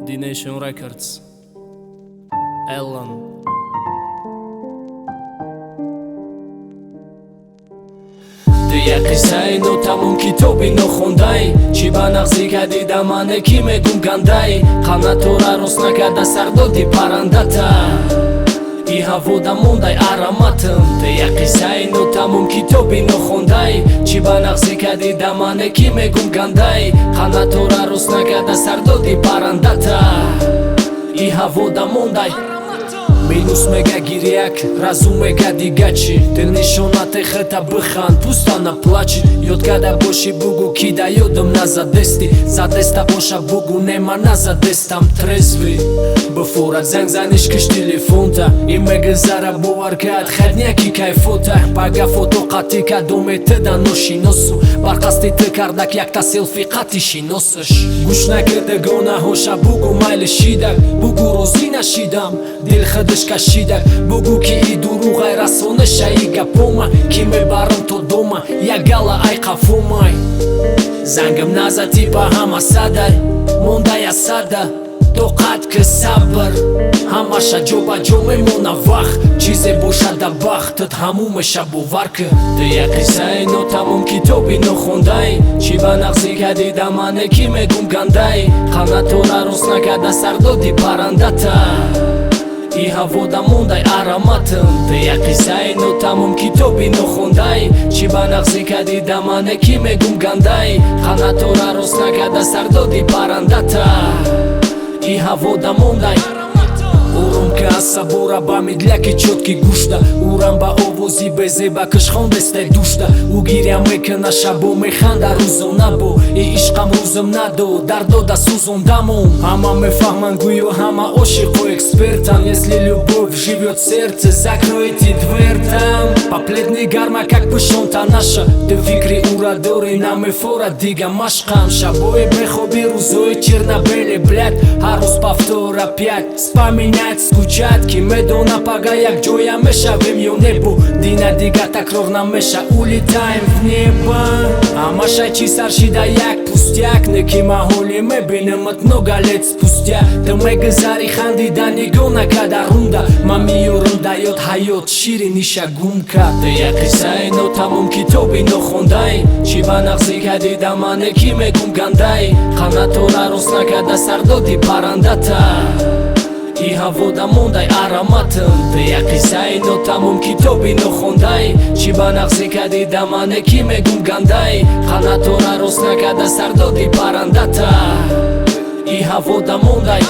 D-Nation Records, Ellen. Дия қиссаи нотамом китоби нохондай, чӣ ба нағзӣ кардӣ да мане ки мегум гандай, қанатора рост накарда сардоди паррандата, и ҳавода мондай ароматам. Дия қиссаи нотамом китоби нохондай, чӣ ба нағзӣ кардӣ да мане ки мегум гандай, қанатора рост накарда сардоди паррандата, и ҳавода мондай. Минус мега гиряк, разум мега дигачи, дил нишонате хета бихан, пуста наплачи. Ёд карда боши бугу ки да ёдам назадести, задеста боша бугу нема назадестам трезви. Бифорад занг заниш киш телефонта, и мега зара бовар кард хадняки кайфота. Бага фото қати кадомете да ношиносу, барқасти ты кардак якта селфи қати шиносаш. Гуш накарда гонаҳоша бугу майли шидак, бугу розӣ нашидам, дил хадаш кашидак. Бугу ки и дуруғ ай расонаша и гапома, ки мебарам то дома ягала ай қафомай. Зангам назати ба ҳама садай, мондая сада тоқат ки сабр, ҳамаша ҷобаҷо мемона вақт, чизе бошад да бахтат ҳамун меша бовар ки. Дия қиссаи нотамом китоби нохондай, чӣ ба нағзӣ кардӣ да мане ки мегум гандай, қанатора рост накарда сардоди паррандата, и ҳавода мондай ароматам. Дия қиссаи нотамом китоби нохондай, чӣ ба нағзӣ кардӣ да мане ки мегум гандай, қанатора рост накарда сардоди паррандата, и ҳавода мондай. Ором ки аз сабора ба мидляки чотки гӯшта, урам ба овози безеба киш хондестай душта. Ӯ гиря мекана шабо механда рӯзона бо, и ишқам рӯзам надо дардода сӯзондамо. Ҳама мефаҳманд гӯё ҳама ошиқу экспертам, если любовь живёт в сердце, закройте дверь там. Поплетни гарма как пушонта наша, ты фикри ура дори намефора дига машқам. Шабои бехоби рӯзои чернобели блядь, ҳар рӯз повтор опять вспоминать, скучать, ки медона пага як ҷоя мешавем ё небо, дина дига такрор намеша, улетаем в небо. Ҳамаша чӣ саршида як пустяк, не ки маҳоли мебинемат много лет спустя. Ты мегузари хандида нигоҳ накарда рунда, ман меёрам да ёд ҳаёт ширини шагумка. Дия қиссаи нотамом китоби нохондай, чӣ ба нағзӣ кардӣ да мане ки мегум гандай, қанатора рост накарда сардоди паррандата, и ҳавода мондай ароматам. Дия қиссаи нотамом китоби нохондай, чӣ ба нағзӣ кардӣ да мане ки мегум гандай, қанатора рост накарда сардоди паррандата, и ҳавода мондай.